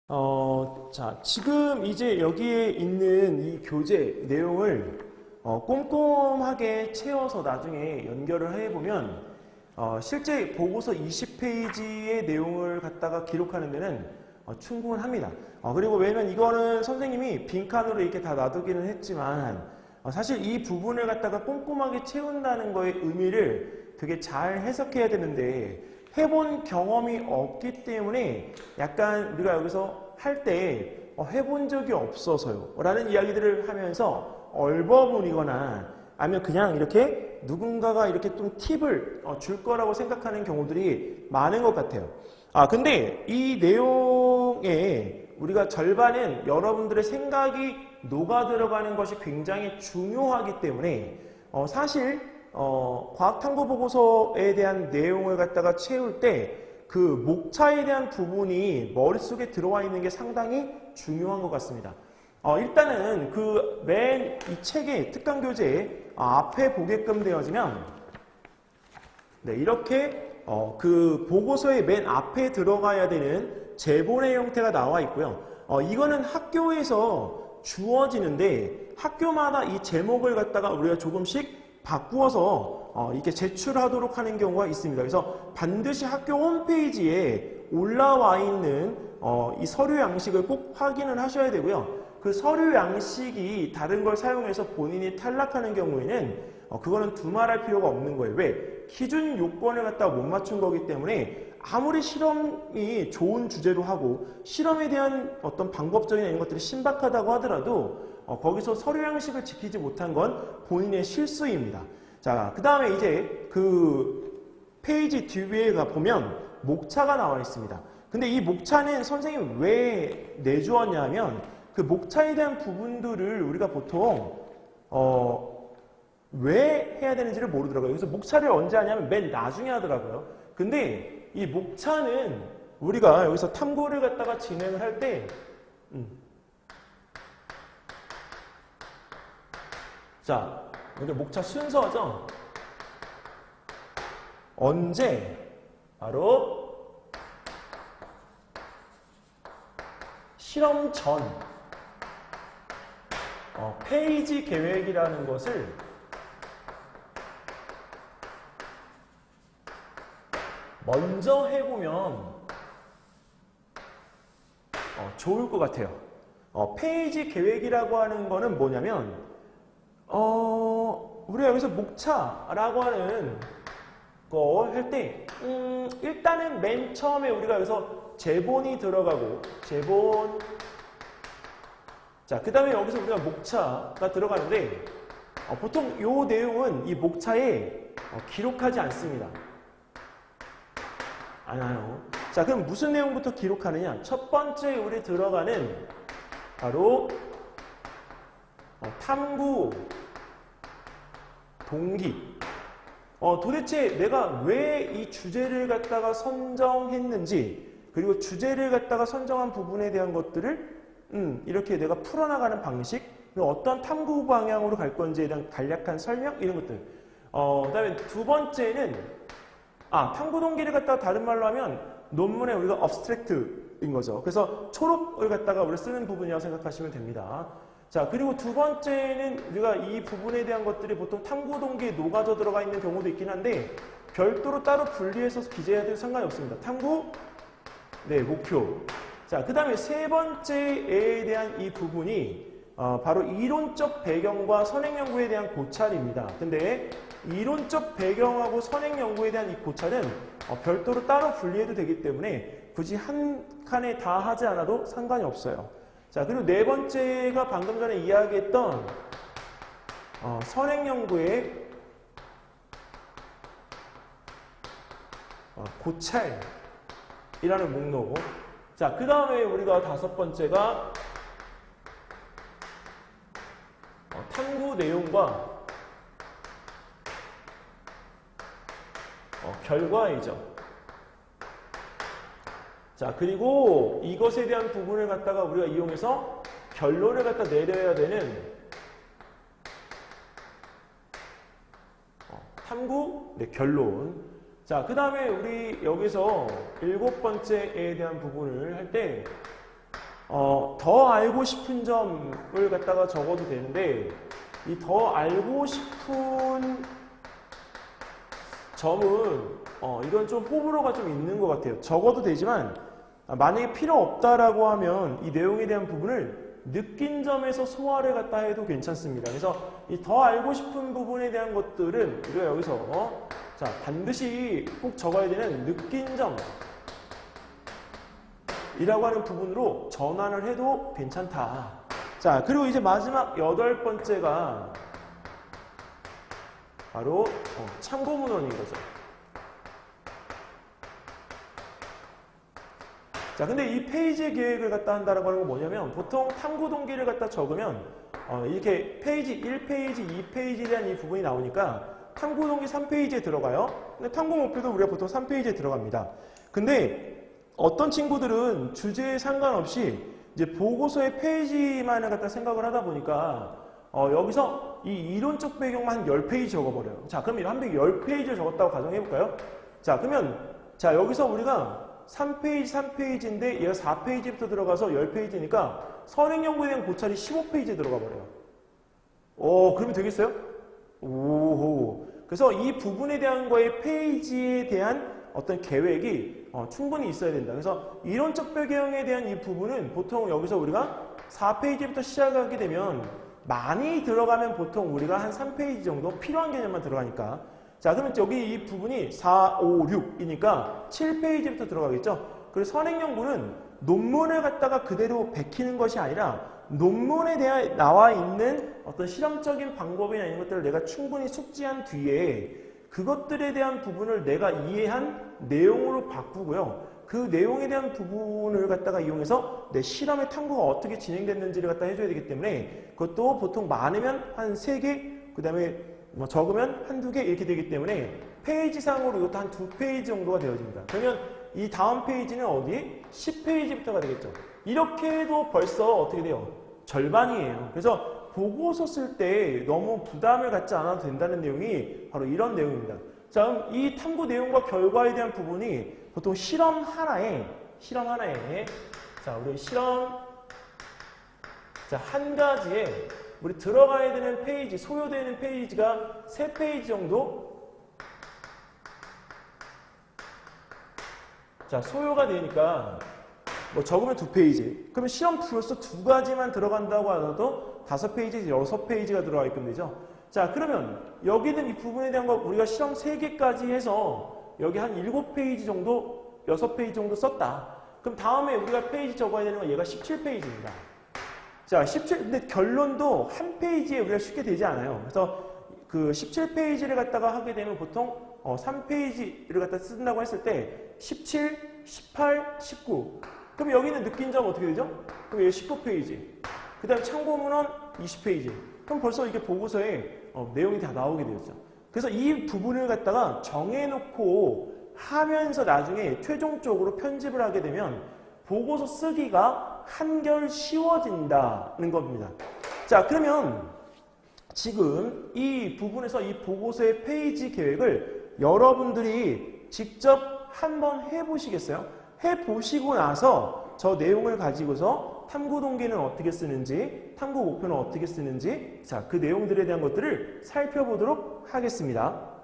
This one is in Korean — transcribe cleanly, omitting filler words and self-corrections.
자, 지금 이제 여기에 있는 이 교재 내용을 꼼꼼하게 채워서 나중에 연결을 해보면 실제 보고서 20페이지의 내용을 갖다가 기록하는 데는 충분합니다. 그리고 왜냐면 이거는 선생님이 빈칸으로 이렇게 다 놔두기는 했지만 사실 이 부분을 갖다가 꼼꼼하게 채운다는 거의 의미를 되게 잘 해석해야 되는데 해본 경험이 없기 때문에 약간 우리가 여기서 할 때 해본 적이 없어서요 라는 이야기들을 하면서 얼버무리거나 아니면 그냥 이렇게 누군가가 이렇게 좀 팁을 줄 거라고 생각하는 경우들이 많은 것 같아요. 근데 이 내용에 우리가 절반은 여러분들의 생각이 녹아 들어가는 것이 굉장히 중요하기 때문에 사실 과학탐구보고서에 대한 내용을 갖다가 채울 때 그 목차에 대한 부분이 머릿속에 들어와 있는 게 상당히 중요한 것 같습니다. 일단은 그 맨 이 책의 특강교재에 앞에 보게끔 되어지면 이렇게 그 보고서의 맨 앞에 들어가야 되는 제본의 형태가 나와 있고요. 이거는 학교에서 주어지는데 학교마다 이 제목을 갖다가 우리가 조금씩 바꾸어서 이렇게 제출하도록 하는 경우가 있습니다. 그래서 반드시 학교 홈페이지에 올라와 있는 이 서류 양식을 꼭 확인을 하셔야 되고요. 그 서류 양식이 다른 걸 사용해서 본인이 탈락하는 경우에는 그거는 두말할 필요가 없는 거예요. 왜? 기준 요건을 갖다가 못 맞춘 거기 때문에 아무리 실험이 좋은 주제로 하고 실험에 대한 어떤 방법적인 이런 것들이 신박하다고 하더라도 거기서 서류 양식을 지키지 못한 건 본인의 실수입니다. 자, 그 다음에 이제 그 페이지 뒤에 가보면 목차가 나와 있습니다. 근데 이 목차는 선생님이 왜 내주었냐면 그 목차에 대한 부분들을 우리가 보통 왜 해야 되는지를 모르더라고요. 그래서 목차를 언제 하냐면 맨 나중에 하더라고요. 근데 이 목차는 우리가 여기서 탐구를 갖다가 진행을 할 때 자, 여기 목차 순서죠. 언제? 바로 실험 전 페이지 계획이라는 것을 먼저 해보면 좋을 것 같아요. 페이지 계획이라고 하는 거는 뭐냐면 우리가 여기서 목차라고 하는 거 할 때 일단은 맨 처음에 우리가 여기서 제본이 들어가고 제본 자, 그 다음에 여기서 우리가 목차가 들어가는데 보통 요 내용은 이 목차에 기록하지 않습니다. 않아요. 자, 그럼 무슨 내용부터 기록하느냐? 첫 번째 우리 들어가는 바로 탐구 동기. 도대체 내가 왜 이 주제를 갖다가 선정했는지 그리고 주제를 갖다가 선정한 부분에 대한 것들을 이렇게 내가 풀어나가는 방식 그리고 어떤 탐구 방향으로 갈 건지에 대한 간략한 설명 이런 것들. 그 다음에 두 번째는 탐구 동기를 갖다가 다른 말로 하면 논문에 우리가 abstract인 거죠. 그래서 초록을 갖다가 우리가 쓰는 부분이라고 생각하시면 됩니다. 자, 그리고 두 번째는 우리가 이 부분에 대한 것들이 보통 탐구 동기에 녹아져 들어가 있는 경우도 있긴 한데 별도로 따로 분리해서 기재해야 돼도 상관이 없습니다. 탐구, 목표. 자, 그 다음에 세 번째에 대한 이 부분이 바로 이론적 배경과 선행 연구에 대한 고찰입니다. 근데 이론적 배경하고 선행 연구에 대한 이 고찰은 별도로 따로 분리해도 되기 때문에 굳이 한 칸에 다 하지 않아도 상관이 없어요. 자, 그리고 네 번째가 방금 전에 이야기했던 선행 연구의 고찰이라는 목록. 자, 그 다음에 우리가 다섯 번째가 탐구 내용과 결과이죠. 자, 그리고 이것에 대한 부분을 갖다가 우리가 이용해서 결론을 갖다 내려야 되는 탐구, 결론. 자, 그 다음에 우리 여기서 일곱 번째에 대한 부분을 할 때 더 알고 싶은 점을 갖다가 적어도 되는데 이 더 알고 싶은 점은 이건 좀 호불호가 좀 있는 것 같아요. 적어도 되지만 만약에 필요 없다라고 하면 이 내용에 대한 부분을 느낀 점에서 소화를 갖다 해도 괜찮습니다. 그래서 이 더 알고 싶은 부분에 대한 것들은 우리가 여기서 자 반드시 꼭 적어야 되는 느낀 점 이라고 하는 부분으로 전환을 해도 괜찮다. 자, 그리고 이제 마지막 8번째가 바로 참고 문헌인 거죠. 자, 근데 이 페이지 계획을 갖다 한다라고 하는 건 뭐냐면 보통 탐구 동기를 갖다 적으면 이렇게 페이지 1페이지, 2페이지에 대한 이 부분이 나오니까 탐구 동기 3페이지에 들어가요. 근데 탐구 목표도 우리가 보통 3페이지에 들어갑니다. 근데 어떤 친구들은 주제에 상관없이 이제 보고서의 페이지만을 갖다 생각을 하다 보니까 여기서 이 이론적 배경만 한 10페이지 적어버려요. 자, 그럼 한 10페이지를 적었다고 가정해볼까요? 자, 그러면 자 여기서 우리가 3페이지인데 얘가 4페이지부터 들어가서 10페이지니까 선행연구에 대한 고찰이 15페이지에 들어가 버려요. 그러면 되겠어요? 오호. 그래서 이 부분에 대한 거의 페이지에 대한 어떤 계획이 충분히 있어야 된다. 그래서 이론적 배경에 대한 이 부분은 보통 여기서 우리가 4페이지부터 시작하게 되면 많이 들어가면 보통 우리가 한 3페이지 정도 필요한 개념만 들어가니까 자 그러면 여기 이 부분이 4, 5, 6이니까 7페이지부터 들어가겠죠. 그래서 선행연구는 논문을 갖다가 그대로 베끼는 것이 아니라 논문에 대해 나와 있는 어떤 실험적인 방법이나 이런 것들을 내가 충분히 숙지한 뒤에 그것들에 대한 부분을 내가 이해한 내용으로 바꾸고요. 그 내용에 대한 부분을 갖다가 이용해서 내 실험의 탐구가 어떻게 진행됐는지를 갖다 해줘야 되기 때문에 그것도 보통 많으면 한 3개, 그 다음에 적으면 한두 개 이렇게 되기 때문에 페이지상으로 이것도 한 2페이지 정도가 되어집니다. 그러면 이 다음 페이지는 어디? 10페이지부터가 되겠죠. 이렇게 해도 벌써 어떻게 돼요? 절반이에요. 그래서 보고서 쓸 때 너무 부담을 갖지 않아도 된다는 내용이 바로 이런 내용입니다. 자, 그럼 이 탐구 내용과 결과에 대한 부분이 보통 실험 하나에 자, 우리 실험 자, 한 가지에 우리 들어가야 되는 페이지, 소요되는 페이지가 3페이지 정도 자, 소요가 되니까 적으면 2페이지. 그러면 실험 플러스 2가지만 들어간다고 하더라도 5페이지, 6페이지가 들어가게끔 되죠. 자, 그러면 여기는 이 부분에 대한 거 우리가 실험 3개까지 해서 여기 한 7페이지 정도, 6페이지 정도 썼다. 그럼 다음에 우리가 페이지 적어야 되는 건 얘가 17페이지입니다. 자, 근데 결론도 한 페이지에 우리가 쉽게 되지 않아요. 그래서 그 17페이지를 갖다가 하게 되면 보통 3페이지를 갖다 쓴다고 했을 때 17, 18, 19. 그럼 여기는 느낀 점 어떻게 되죠? 그럼 여기 19페이지. 그 다음에 참고문헌 20페이지. 그럼 벌써 이게 보고서에 내용이 다 나오게 되었죠. 그래서 이 부분을 갖다가 정해놓고 하면서 나중에 최종적으로 편집을 하게 되면 보고서 쓰기가 한결 쉬워진다는 겁니다. 자, 그러면 지금 이 부분에서 이 보고서의 페이지 계획을 여러분들이 직접 한번 해보시겠어요? 해보시고 나서 저 내용을 가지고서 탐구 동기는 어떻게 쓰는지, 탐구 목표는 어떻게 쓰는지, 자, 그 내용들에 대한 것들을 살펴보도록 하겠습니다.